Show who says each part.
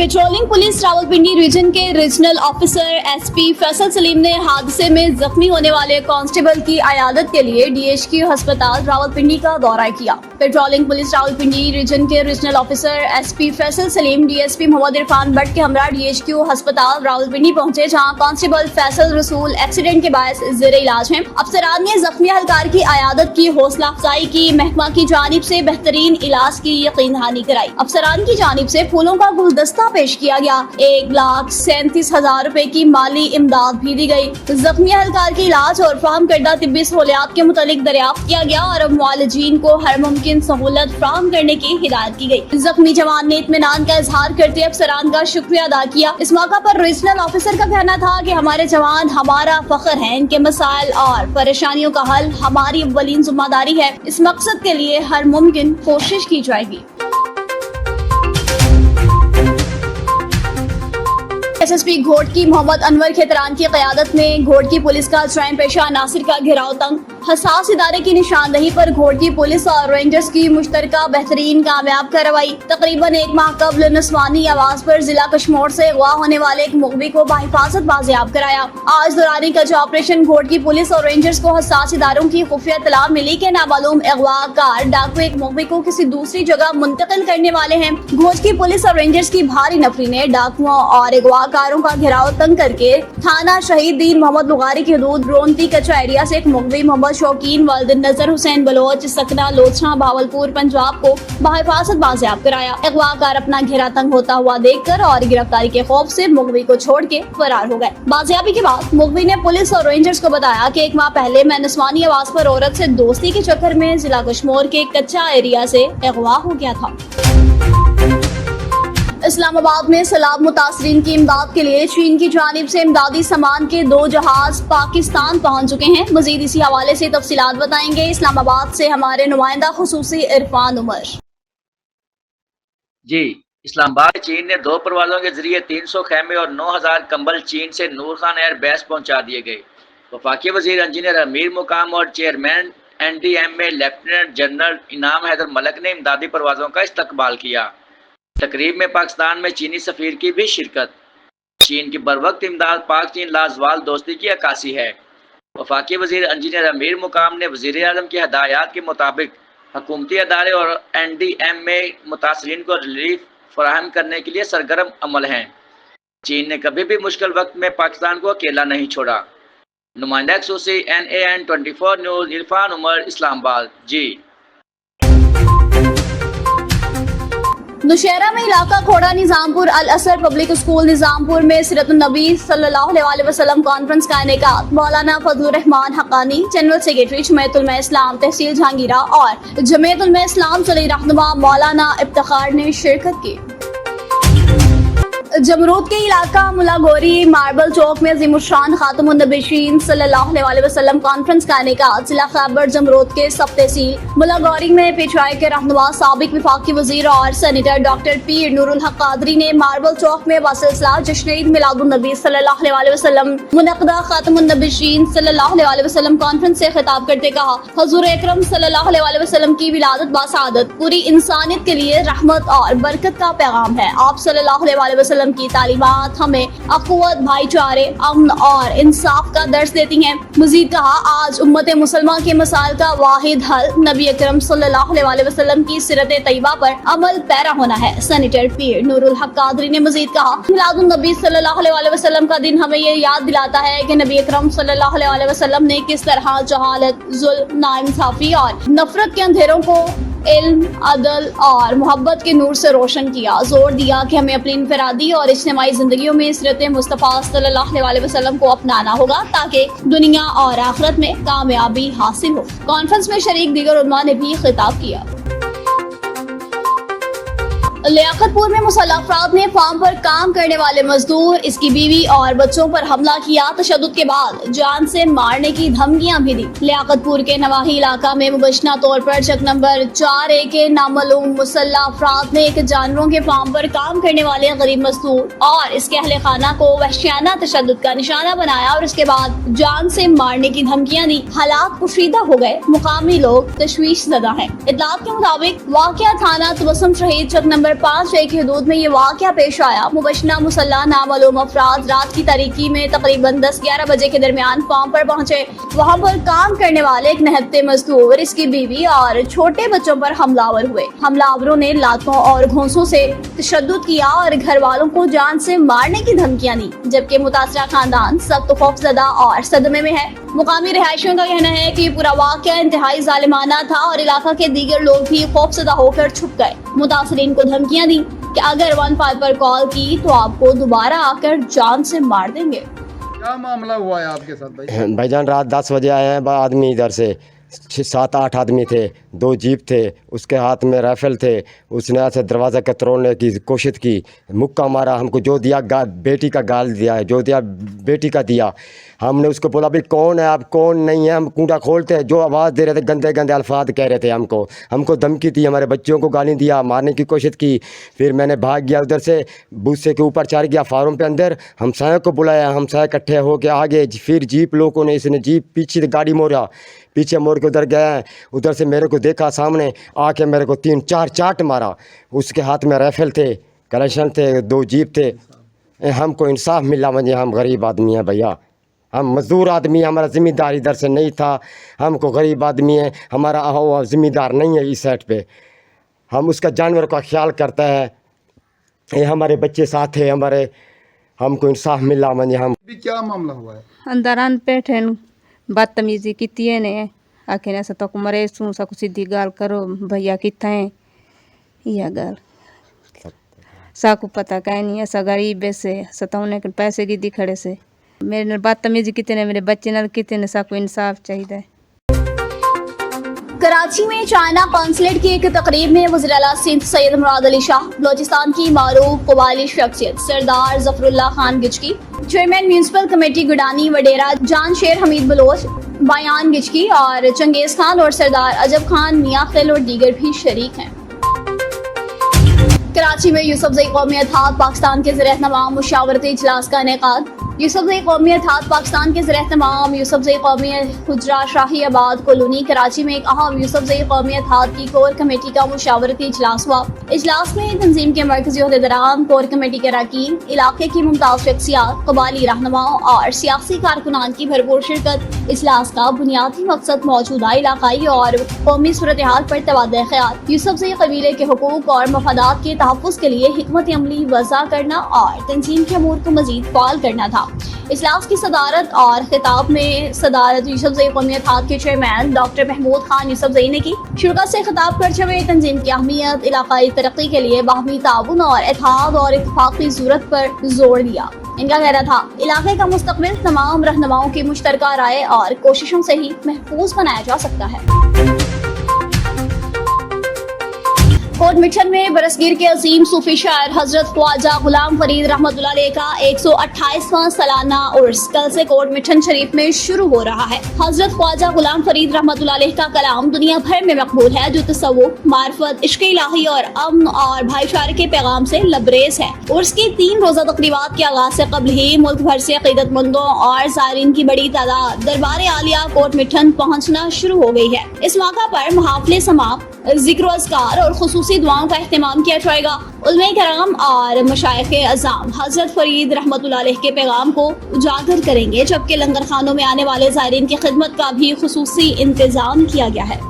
Speaker 1: Patrolling police Rawalpindi region के regional officer SP Faisal Salim ने हादसे में जख्मी होने वाले कांस्टेबल की अयादत के लिए डीएचक्यू अस्पताल रावलपिंडी का दौरा किया। पेट्रोलिंग पुलिस रावलपिंडी रीजन के regional officer SP Faisal Saleem DSP Mohammad Irfan Bhatt के हमरा डीएचक्यू अस्पताल रावलपिंडी पहुंचे, जहां कांस्टेबल फैसल रसूल एक्सीडेंट के बायस जेर इलाज हैं। अफसरान ने जख्मी एहलकार की अयादत की, हौसला अफजाई की, महकमा की जानिब से बेहतरीन इलाज की यकीन दहानी कराई। अफसरान की जानिब से फूलों का गुलदस्ता पेश किया गया। 1,37,000 रुपए की माली इमदाद भी दी गई। जख्मी एहलकार के इलाज और फराहम करदा तिब्बी सहूलियात के मुतालिक दरियाफ्त किया गया और अब मुआलिजीन को हर मुमकिन सहूलत फराहम करने की हिदायत की गई। जख्मी जवान ने इत्मीनान का इजहार करते अफसरान का शुक्रिया अदा किया। इस मौका पर रीजनल ऑफिसर का कहना था कि हमारे जवान हमारा फख्र है, इनके मसाइल और परेशानियों का हल हमारी अव्वलीन जिम्मेदारी है। इस मकसद के लिए हर मुमकिन कोशिश की जाएगी। एसएसपी घोटकी मोहम्मद अनवर खेतरान की क़यादत में घोटकी पुलिस का ज्वाइंट पेशा नासिर का घेराव तंग। हसास इदारे की निशानदही पर घोटकी पुलिस और रेंजर्स की मुश्तरका बेहतरीन कामयाब कार्रवाई। तकरीबन 1 माह कबल नस्वानी आवाज पर जिला कश्मीर से अगवा होने वाले एक मुगवी को बाहिफाजत बाजियाब कराया। आज दौरान कच ऑपरेशन घोटकी पुलिस और रेंजर्स को हसास इदारों की खुफिया इत्तला मिली के नामालूम अगवाकार डाकू एक मुगवी को किसी दूसरी जगह मुंतकिल करने वाले हैं। घोटकी पुलिस और रेंजर्स की भारी नफरी ने डाकुओं और अगवाकारों का घेराव तंग करके थाना शहीद दीन मोहम्मद बुगारी की हदूद रोनती कच्चा एरिया से एक मुगवी मोहम्मद शौकीन वालिद नजर हुसैन बलोच सकना लोचना भावलपुर पंजाब को बाहिफाजत बाजियाब कराया। अगवाकार अपना घेरा तंग होता हुआ देखकर और गिरफ्तारी के खौफ से मुगवी को छोड़ के फरार हो गए। बाजियाबी के बाद मुगवी ने पुलिस और रेंजर्स को बताया कि 1 माह पहले मैं नस्वानी आवाज पर औरत से दोस्ती के चक्कर में जिला कश्मीर के कच्चा एरिया से अगवा हो गया था। इस्लामाबाद में सैलाब मुतासरीन की इमदाद के लिए चीन की जानिब से इमदादी सामान के 2 जहाज पाकिस्तान पहुंच चुके हैं। मजीद इसी हवाले से तफसीलात बताएंगे इस्लामाबाद से हमारे नुमाइंदा खुसूसी इरफान उमर।
Speaker 2: जी, इस्लामाबाद चीन ने 2 परवाज़ों के जरिए 300 खेमे और 9,000 कंबल चीन से नूर खान एयर बेस पहुंचा दिए गए। वफाकी वजीर इंजीनियर अमीर मुकाम और चेयरमैन NDMA लेफ्टिनेंट जनरल इनाम हैदर मलक ने इमदादी परवाज़ों का इस्तकबाल किया। तकरीब में पाकिस्तान में चीनी सफ़ीर की भी शिरकत। चीन की बरवक्त इमदाद पाक चीन लाजवाल दोस्ती की अक्कासी है। वफाकी वजीर इंजीनियर अमीर मुकाम ने वज़ीर आज़म की हदायत के मुताबिक हुकूमती अदारे और NDMA मुतासरीन को रिलीफ फराहम करने के लिए सरगर्म अमल हैं। चीन ने कभी भी मुश्किल वक्त में पाकिस्तान को अकेला नहीं छोड़ा। नुमाइंदा खुसूसी NAN 24 न्यूज़ इरफान उमर, इस्लामाबाद। जी,
Speaker 1: नौशहरा में इलाका खोड़ा निजामपुर अल असर पब्लिक स्कूल निजामपुर में सीरत नबी सल्लल्लाहु अलैहि वसल्लम कॉन्फ्रेंस का इनेकाद मौलाना फजलुर रहमान हक्कानी, जनरल सेक्रेटरी जमीयत उलमा इस्लाम तहसील जहांगीरा और जमीयत उलमा इस्लाम सली रहनुमा मौलाना इफ्तिखार ने शिरकत की। जमरूद के इलाका मुलागोरी मार्बल चौक में अज़ीमुश्शान खातमुन नबीशीन सल्लल्लाहु अलैहि वसल्लम कॉन्फ्रेंस का इनेकाद जिला खैबर जमरूद के सब तहसील मुलागोरी में पेशवाई के रहनुमा साबिक वफाकी वजीर और सेनेटर डॉक्टर पीर नूरुल हक कादरी ने मार्बल चौक में वासिलसिला जश्न ईद मिलादुन नबी सल्लल्लाहु अलैहि वसल्लम मुनक़दा खातमुन नबीशीन सल्लल्लाहु अलैहि वसल्लम कॉन्फ्रेंस से खिताब करते कहा, हुज़ूर अकरम सल्लल्लाहु अलैहि वसल्लम की विलादत बासादत पूरी इंसानियत के लिए रहमत और बरकत का पैगाम है। आप सल्लल्लाहु अलैहि वसल्लम की तालीमात हमें अक़ुव्वत, भाईचारे, अमन और इंसाफ का दर्स देती हैं। मजीद कहा, आज उम्मत मुसलमा के मसाइल का वाहिद हल नबी अकरम सल्लल्लाहु अलैहि वसल्लम की सीरत तैयबा पर अमल पैरा होना है। सेनेटर पीर नूरुल हक कादरी ने मजीद कहा, मिलादुन नबी सल्लल्लाहु अलैहि वसल्लम का दिन हमें ये याद दिलाता है कि नबी अकरम सल्लल्लाहु अलैहि वसल्लम ने किस तरह जहालत, जुल्म, नाइंसाफी और नफरत के अंधेरों को इल्म, अदल और मोहब्बत के नूर से रोशन किया। जोर दिया कि हमें अपनी इनफरादी और इज्तिमाई जिंदगियों में सीरत मुस्तफ़ा सल्लल्लाहु अलैहि वसल्लम को अपनाना होगा ताकि दुनिया और आखिरत में कामयाबी हासिल हो। कॉन्फ्रेंस में शरीक दीगर उलमा ने भी खिताब किया। लियाकतपुर में मुसल्लह अफराद ने फार्म पर काम करने वाले मजदूर, इसकी बीवी और बच्चों पर हमला किया। तशद्दुद के बाद जान से मारने की धमकियां भी दी। लियाकतपुर के नवाही इलाका में मुबैना तौर पर चक नंबर 4A के नामालूम मुसल्लह अफराद ने एक जानवरों के फार्म पर काम करने वाले गरीब मजदूर और इसके अहले खाना को वहशियाना तशद्दुद का निशाना बनाया और इसके बाद जान से मारने की धमकियां दी। हालात कुशीदा हो गए, मुकामी लोग तशवीश ज़दा हैं। इत्तलात के मुताबिक वाक़या थाना तबस्सुम शहीद चक नंबर 5 की حدود में ये वाक़या पेश आया। मुबशना मुसल्ला नामालूम अफराद रात की तारीकी में तकरीबन 10-11 बजे के दरमियान फार्म पर पहुंचे। वहां पर काम करने वाले एक निहत्ते मजदूर, इसकी बीवी और छोटे बच्चों पर हमलावर हुए। हमलावरों ने लातों और घोंसों से तशद्दुद किया और घर वालों को जान से मारने की धमकियां दी, जबकि मुतासरा खानदान सख्त खौफजदा और सदमे में है। मुकामी रिहायशियों का कहना है कि ये पूरा वाक़या इंतहाई जालिमाना था और इलाका के दीगर लोग भी खौफजदा होकर छुप गए। मुतासरीन को धमकियां दी कि अगर 15 पर कॉल की तो आपको दोबारा आकर जान से मार देंगे।
Speaker 3: क्या मामला हुआ है आपके साथ भाई?
Speaker 4: भाईजान रात 10 बजे आए हैं आदमी, इधर से 7-8 आदमी थे, 2 जीप थे, उसके हाथ में राइफल थे। उसने ऐसे दरवाज़ा के तोड़ने की कोशिश की, मुक्का मारा, हमको जो दिया बेटी का गाल दिया है, जो दिया बेटी का दिया। हमने उसको बोला भाई कौन है आप, कौन नहीं है, हम कुंडा खोलते हैं। जो आवाज़ दे रहे थे गंदे गंदे अल्फाज कह रहे थे, हमको धमकी दी, हमारे बच्चों को गाली दिया, मारने की कोशिश की। फिर मैंने भाग गया उधर से, बूसे के ऊपर चढ़ गया फार्म पे अंदर। हमसायों को बुलाया, हमसाए इकट्ठे हो के आगे। फिर जीप लोगों ने, इसने जीप पीछे गाड़ी मोड़ा, पीछे मोड़ के उधर गया। उधर से मेरे को देखा, सामने आके मेरे को 3-4 चाट मारा। उसके हाथ में राइफल थे, कलेक्शन थे, 2 जीप थे। हमको इंसाफ मिला, मुझे हम गरीब आदमी हैं भैया, हम मजदूर आदमी, हमारा ज़िम्मेदार इधर से नहीं था। हमको गरीब आदमी है, हमारा ज़िम्मेदार नहीं है इस साइड पे। हम उसका जानवर का ख्याल करते हैं, ये हमारे बच्चे साथ है हमारे। हमको इंसाफ मिला मुझे। हम
Speaker 3: अभी क्या मामला हुआ है?
Speaker 5: अंदरान बैठे बदतमीजी की ने आखिर ऐसा तो मरे सू सा सीधी गाल करो भैया कितना है यह गाल साकू पता कहीं नहीं। ऐसा गरीब से सताउने के पैसे की दी खड़े से मेरे नाल बदतमीजी कितने, मेरे बच्चे नाल कितने, साकू इंसाफ चाहिए।
Speaker 1: कराची में चाइना कॉन्सुलेट की एक तकरीब में वज़ीर आला सिंध सैयद मुराद अली शाह, बलोचिस्तान की मारूफ कबायली शख्सियत Sardar Zafrullah Khan Gichki, chairman municipal committee Gudani Wadera Jan Sher Hamid Bloch, बयान गिचकी और चंगेज खान और सरदार अजब खान मियाँ खिल और दीगर भी शरीक हैं। कराची में यूसुफजई कौमी इत्तेहाद पाकिस्तान के ज़ेर-ए-एहतमाम मुशावरती इजलास का इनेकाद। यूसुफजई कौमी इत्तेहाद पाकिस्तान के ज़ेर-ए-एहतमाम यूसुफजई कौमी हुजरा शाही आबाद कॉलोनी कराची में एक अहम यूसुफजई कौमी इत्तेहाद की कोर कमेटी का मुशावरती इजलास हुआ। इजलास में तंजीम के मरकज़ी ओहदेदारान, कोर कमेटी के अरकान, इलाके की मुमताज़ शख्सियात, कबायली रहनुमाओं और सियासी कारकुनान की भरपूर शिरकत। इजलास का बुनियादी मकसद मौजूदा इलाकाई और कौमी सूरत हाल पर तबादला ख्याल, यूसुफजई कबीले के हुकूक और मफादात के तहफ़्फ़ुज़ के लिए हिकमत अमली वज़ा करना और तंजीम के अमूर को मज़ीद फ़ाल करना था। इजलास की सदारत और खिताब में सदारत यूसुफजई कौमी इत्तेहाद के चेयरमैन डॉक्टर महमूद खान यूसुफजई ने की। शुरा से खिताब करते हुए तंजीम की अहमियत, इलाकाई तरक्की के लिए बाहमी ताउन और इत्तेहाद और इत्तेफाक की ज़रूरत पर जोर दिया। इनका कहना था इलाके का मुस्तकबिल तमाम रहनुमाओं की मुश्तरका राय और कोशिशों से ही महफूज बनाया जा सकता है। कोट मिठन में बरसगीर के अजीम सूफी शायर हजरत ख्वाजा गुलाम फरीद रहमतुल्लाह अलैह का 128वां सालाना उर्स कल से कोट मिठन शरीफ में शुरू हो रहा है। हजरत ख्वाजा गुलाम फरीद रहमतुल्लाह अलैह का कलाम दुनिया भर में मकबूल है, जो तसव्वुफ, मार्फत, इश्क़ इलाही और अमन और भाईचारे के पैगाम से लबरेज है। उर्स की 3 रोज़ा तक़रीबात के आगाज से कबल ही मुल्क भर से अक़ीदतमंदों और ज़ायरीन की बड़ी तादाद दरबार आलिया कोट मिठन पहुँचना शुरू हो गई है। इस मौका पर मुहाफ़िल समाअत, ज़िक्र अज़कार और खुसूसी दुआओं का एहतमाम किया जाएगा। उलमाए किराम और मशाइख़े अज़ाम हज़रत फरीद रहमतुल्लाह अलैह के पैगाम को उजागर करेंगे, जबकि लंगर खानों में आने वाले ज़ायरीन की खिदमत का भी खुसूसी इंतज़ाम किया गया है।